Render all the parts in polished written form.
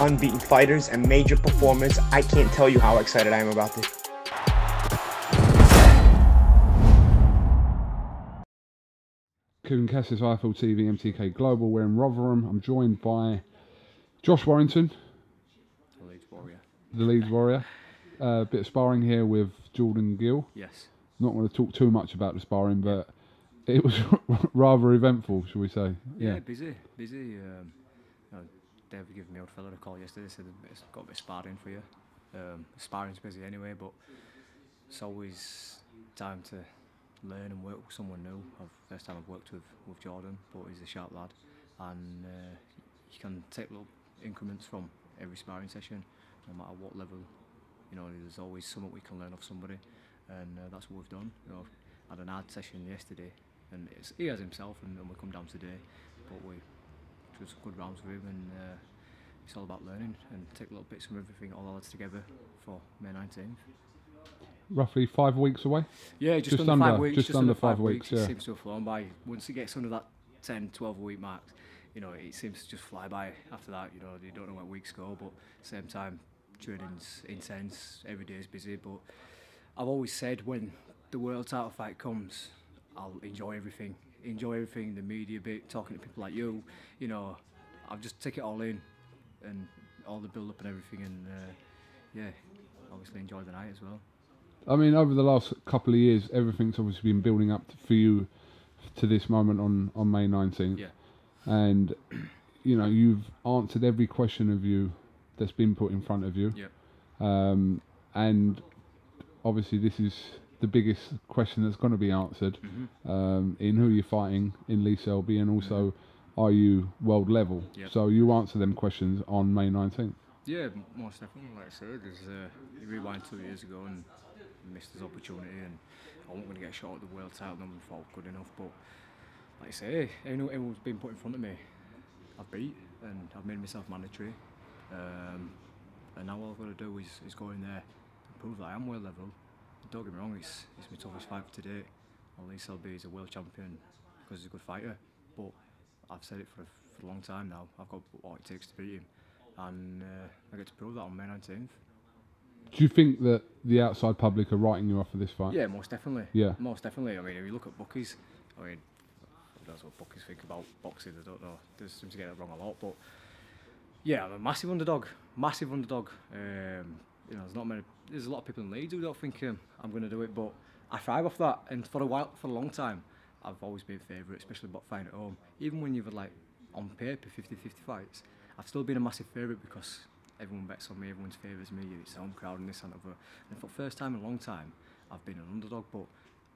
unbeaten fighters and major performers. I can't tell you how excited I am about this. KUGAN, CASSIUS, IFL TV, MTK Global. We're in Rotherham. I'm joined by Josh Warrington, The Leeds Warrior. The Leeds Warrior. A bit of sparring here with Jordan Gill. Yes. Not going to talk too much about the sparring, but it was rather eventful, shall we say? Yeah, busy. Dave gave me old fella a call yesterday, said it's got a bit of sparring for you. Sparring's busy anyway, but it's always time to learn and work with someone new. First time I've worked with Jordan, but he's a sharp lad, and you can take little increments from every sparring session, no matter what level. You know, there's always something we can learn off somebody, and that's what we've done. You know, I had an hard session yesterday, and he has himself, and we come down today, but we took some good rounds with him, and it's all about learning and take little bits from everything, all odds together for May 19th. Roughly 5 weeks away? Yeah, just under 5 weeks. Just under 5 weeks, yeah. It seems to have flown by. Once it gets under that 10, 12 week mark, you know, it seems to just fly by after that. You know, you don't know where weeks go, but at the same time, training's intense, every day is busy, but I've always said when the world title fight comes, I'll enjoy everything, the media bit, talking to people like you know, I'll just take it all in, and all the build up and everything, and yeah, obviously enjoy the night as well. I mean, over the last couple of years, everything's obviously been building up for you to this moment on May 19th. Yeah. And, you know, you've answered every question of you that's been put in front of you. Yeah. And obviously this is the biggest question that's going to be answered, in who you're fighting in Lee Selby, and also are you world level. Yep. So you answer them questions on May 19th. Yeah, most definitely. Like I said, he rewind 2 years ago and missed his opportunity, and I wasn't going to get a shot at the world title, and I thought good enough, but like I say, everyone's been put in front of me, I've beat, and I've made myself mandatory, and now all I've got to do is go in there and prove that I am world level. Don't get me wrong, it's my toughest fight for today. At least Selby is a world champion because he's a good fighter, but I've said it for a long time now, I've got what it takes to beat him, and I get to prove that on May 19th. Do you think that the outside public are writing you off for this fight? Yeah, most definitely. Yeah. Most definitely. I mean, if you look at bookies, I mean, who knows what bookies think about boxing, I don't know. They seem to get it wrong a lot, but yeah, I'm a massive underdog. Massive underdog. You know, there's a lot of people in Leeds who don't think I'm going to do it, but I thrive off that, and for a long time, I've always been a favourite, especially about fighting at home. Even when you've had, like, on paper, 50-50 fights, I've still been a massive favourite because everyone bets on me, everyone favours me, it's the home crowd and this and that. And for the first time in a long time, I've been an underdog, but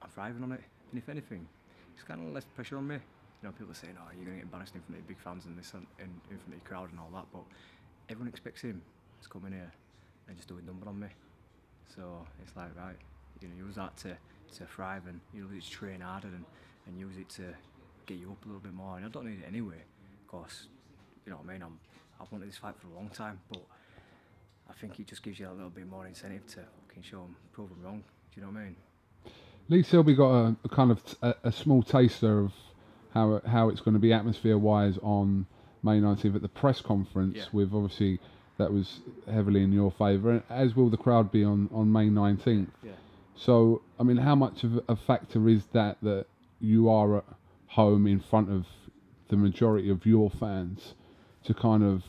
I'm thriving on it. And if anything, it's kind of less pressure on me. You know, people are saying, oh, you're going to get embarrassed in front of your big fans and this and in front of your crowd and all that, but everyone expects him to come in here and just do a number on me. So it's like, right, you know, use that to thrive, and use it to train harder, and use it to get you up a little bit more. And I don't need it anyway, of course. You know what I mean? I've wanted this fight for a long time, but I think it just gives you a little bit more incentive to fucking show them, prove them wrong. Do you know what I mean? Lee Selby got a kind of a small taster of how it's going to be atmosphere-wise on May 19th at the press conference, with obviously that was heavily in your favour, as will the crowd be on May 19th. Yeah. So, I mean, how much of a factor is that you are at home in front of the majority of your fans to kind of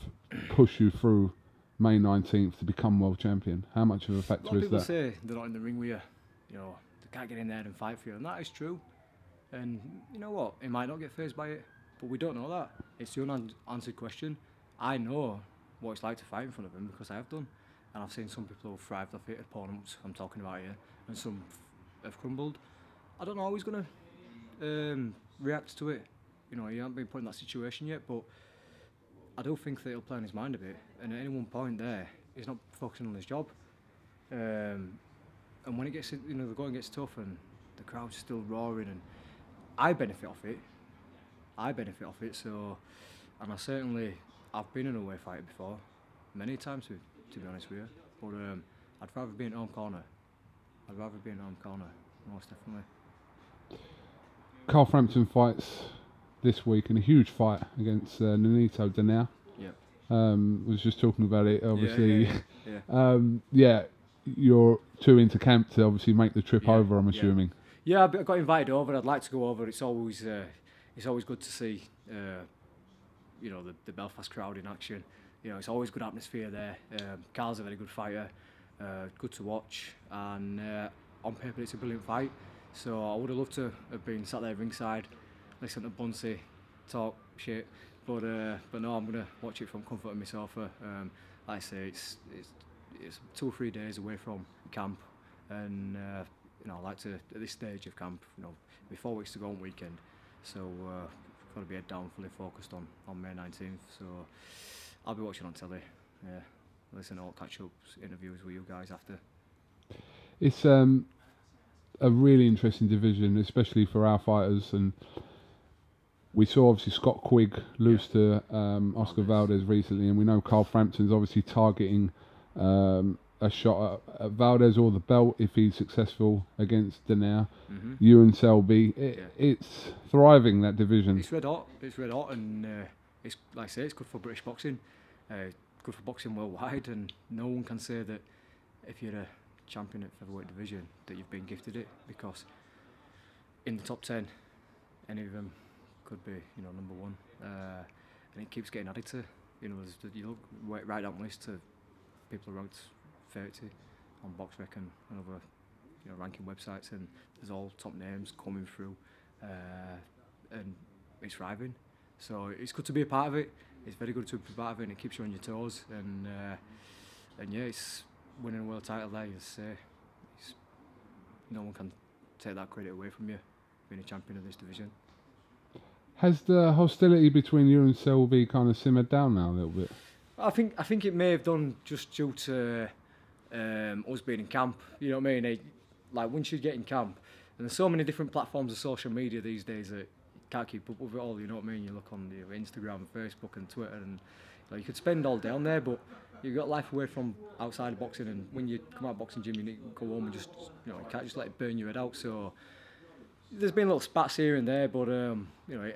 push you through May 19th to become world champion? How much of a factor is that? People say they're not in the ring with you, you know, they can't get in there and fight for you, and that is true. And you know what, he might not get fazed by it, but we don't know that. It's the unanswered question. I know what it's like to fight in front of him because I have done, and I've seen some people who thrived off it, opponents I'm talking about here, and some have crumbled. I don't know how he's going to react to it. You know, he hasn't been put in that situation yet, but I do think that he'll play on his mind a bit, and at any one point there, he's not focusing on his job. And when it gets, you know, the going gets tough and the crowd's still roaring, and I benefit off it. So, and I've been in a away fight before, many times to be honest with you. But I'd rather be in home corner. Most definitely. Carl Frampton fights this week in a huge fight against Nonito Donaire. Yep. Was just talking about it. Obviously, Yeah. yeah, you're too into camp to obviously make the trip Yeah, over. I'm assuming. Yeah, I got invited over. I'd like to go over. It's always good to see, you know, the Belfast crowd in action. You know, it's always good atmosphere there. Carl's a very good fighter, good to watch, and on paper it's a brilliant fight. So I would have loved to have been sat there ringside, listen to Bunsey talk shit, but no, I'm gonna watch it from comfort of my sofa. Like I say, it's 2 or 3 days away from camp, and you know, I like to, at this stage of camp, you know, with 4 weeks to go on weekend, so got to be head down, fully focused on May 19th. So I'll be watching on telly. Yeah, listen to all catch-ups, interviews with you guys after. It's a really interesting division, especially for our fighters, and we saw obviously Scott Quigg lose to Oscar Valdez recently, and we know Carl Frampton's obviously targeting a shot at Valdez or the belt if he's successful against Danair. You and Selby, it's thriving, that division. It's red hot. It's red hot, and it's, like I say, it's good for British boxing, good for boxing worldwide, and no one can say that if you're a champion at featherweight division that you've been gifted it, because in the top 10, any of them could be, you know, number 1, and it keeps getting added to. You know, you look right down the list to people ranked 30 on BoxRec and other, you know, ranking websites, and there's all top names coming through, and it's thriving. So it's good to be a part of it. It's very good to be a part of it, and it keeps you on your toes. And yeah, it's winning a world title there. You say, no one can take that credit away from you, being a champion of this division. Has the hostility between you and Selby kind of simmered down now a little bit? I think it may have done just due to us being in camp. You know what I mean? Like, once you get in camp, and there's so many different platforms of social media these days that you can't keep up with it all. You know what I mean? You look on the Instagram, and Facebook, and Twitter, and like, you could spend all day on there, but you've got life away from outside of boxing. And when you come out of boxing gym, you need to go home and just, you know, you can't just let it burn your head out. So there's been little spats here and there, but you know,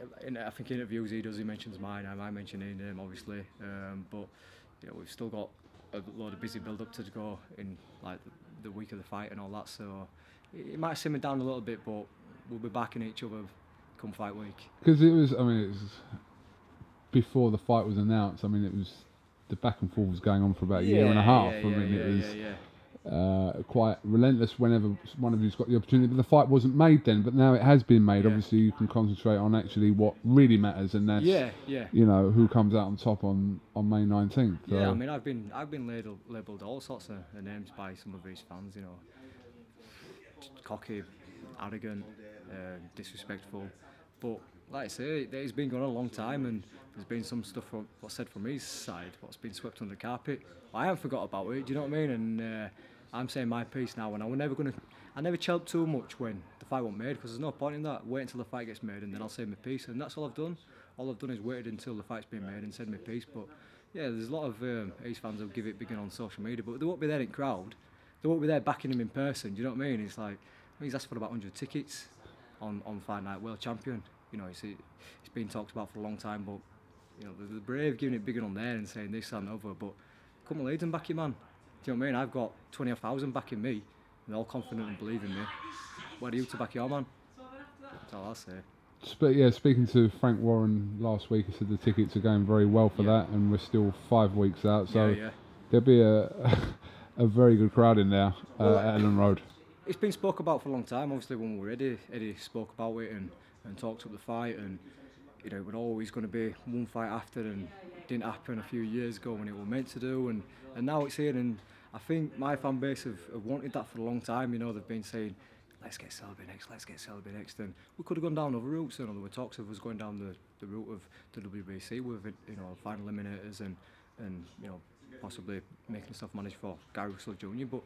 I think interviews he does, he mentions mine, I mention him, obviously, but you know, we've still got a load of busy build up to go in, like the week of the fight and all that. So it might simmer down a little bit, but we'll be backing each other come fight week. Because it was before the fight was announced. I mean, it was, the back and forth was going on for about a year and a half. I mean, it was quite relentless whenever one of you's got the opportunity. But the fight wasn't made then, but now it has been made. Obviously, you can concentrate on actually what really matters, and that's you know, who comes out on top on May 19th. So. Yeah, I mean, I've been labelled all sorts of names by some of these fans. You know, cocky, arrogant, disrespectful. But like I say, it's been going on a long time, and there's been some stuff what's said from his side, what's been swept under the carpet. I haven't forgot about it. Do you know what I mean? And I'm saying my piece now, and I never chirp too much when the fight wasn't made, because there's no point in that. Wait until the fight gets made, and then I'll say my piece, and that's all I've done. All I've done is waited until the fight's been made and said my piece. But yeah, there's a lot of Ace fans who give it big on social media, but they won't be there in crowd. They won't be there backing him in person. Do you know what I mean? It's like, he's asked for about 100 tickets on Fight Night World Champion. You know, it's been talked about for a long time, but you know, the brave giving it bigger on there and saying this and over. But come on, Leeds, and back your man. Do you know what I mean? I've got 20,000 backing me, and they're all confident and believe in me. Where are you to back your man? That's all I'll say. Speaking to Frank Warren last week, he said the tickets are going very well for that, and we're still 5 weeks out, so there'll be a very good crowd in there at Ellen Road. It's been spoke about for a long time. Obviously, when we were Eddie spoke about it and talked up the fight, and you know, it was always going to be one fight after, and it didn't happen a few years ago when it was meant to do, and now it's here. And I think my fan base have wanted that for a long time. You know, they've been saying, let's get Selby next, and we could have gone down other routes. You know, there were talks of us going down the route of the WBC with, you know, final eliminators and you know, possibly making stuff managed for Gary Russell Jr. But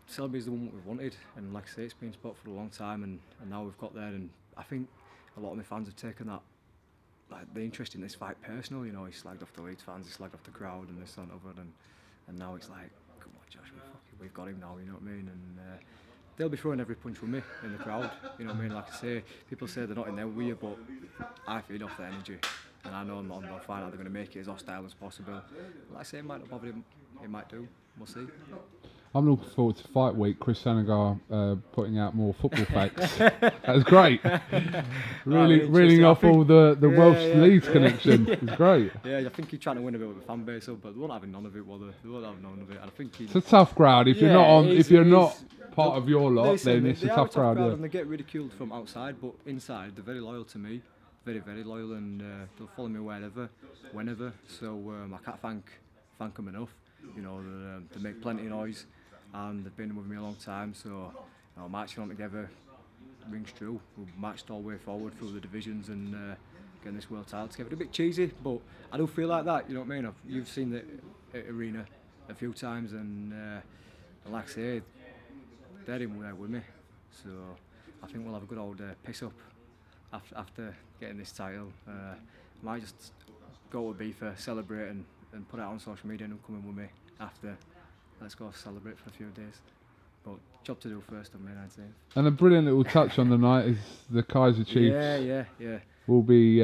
Selby's the one that we wanted, and like I say, it's been spot for a long time, and now we've got there. And I think a lot of my fans have taken that, like, the interest in this fight personal. You know, he slagged off the Leeds fans, he slagged off the crowd and this and other, and now it's like, come on Josh, we've got him now, you know what I mean? And they'll be throwing every punch with me in the crowd, you know what I mean? Like I say, people say they're not in there with you, but I feed off the energy. and I know I'm going to find out they're going to make it as hostile as possible. Like I say, it might not bother him, it might do, we'll see. I'm looking forward to fight week. Chris Sanagar putting out more football facts. That was great. Really reeling off all the Welsh Leeds connection. It's great. Yeah, I think he's trying to win a bit with the fan base, but they won't have none of it, will they? They won't have none of it. And I think it's a tough crowd. If you're not on, if you're not part of your lot, then it's a tough crowd. Yeah. And they get ridiculed from outside, but inside they're very loyal to me, very loyal, and they'll follow me wherever, whenever. So I can't thank them enough. You know, they make plenty of noise, and they've been with me a long time. So, you know, marching on together rings true. We've marched all the way forward through the divisions and getting this world title together. It's a bit cheesy, but I do feel like that. You know what I mean? You've seen the arena a few times, and like I say, they're in there with me. So I think we'll have a good old piss up after getting this title. Might just go to Ibiza, celebrate and put it out on social media, and come in with me after. Let's go celebrate for a few days. But job to do first on May 19th. And a brilliant little touch on the night is the Kaiser Chiefs. Yeah. Will be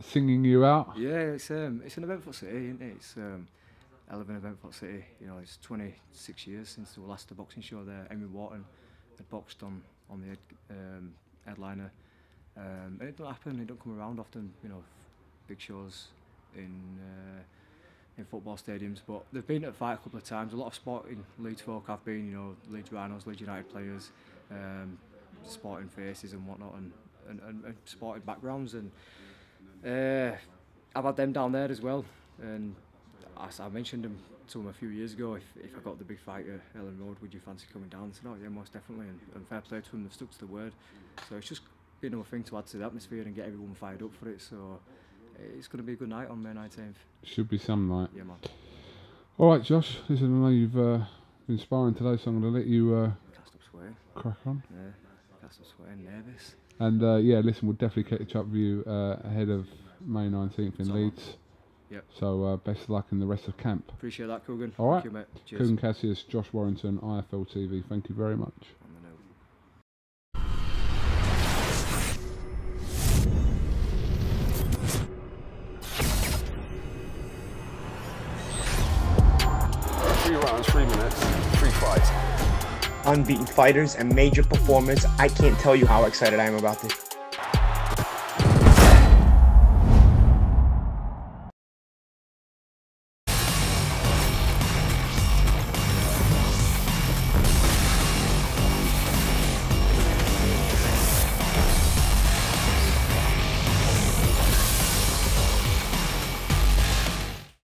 singing you out. Yeah, it's an eventful city, isn't it? It's hell of an eventful city. You know, it's 26 years since the last boxing show there. Warrington had boxed on the headliner. And it don't happen. It don't come around often. You know, big shows in football stadiums, but they've been at the fight a couple of times. A lot of sporting Leeds folk have been, you know, Leeds Rhinos, Leeds United players, sporting faces and whatnot, and sporting backgrounds, and I've had them down there as well. And as I mentioned them to them a few years ago, if I got the big fight at Ellen Road, would you fancy coming down? I said, oh yeah, most definitely, and fair play to them, they've stuck to the word. So it's just been another thing to add to the atmosphere and get everyone fired up for it. So it's going to be a good night on May 19th. Should be some night. Yeah, man. All right, Josh. Listen, I know you've been sparring today, so I'm going to let you can't stop sweating. Crack on. Yeah, can't stop sweating. Nervous. And yeah, listen, we'll definitely catch up with you ahead of May 19th in Leeds. Yep. So best of luck in the rest of camp. Appreciate that, KUGAN. All right. Thank you, mate. Cheers. KUGAN Cassius, Josh Warrington, IFL TV. Thank you very much. 3 rounds, 3 minutes, 3 fights. Unbeaten fighters and major performance. I can't tell you how excited I am about this.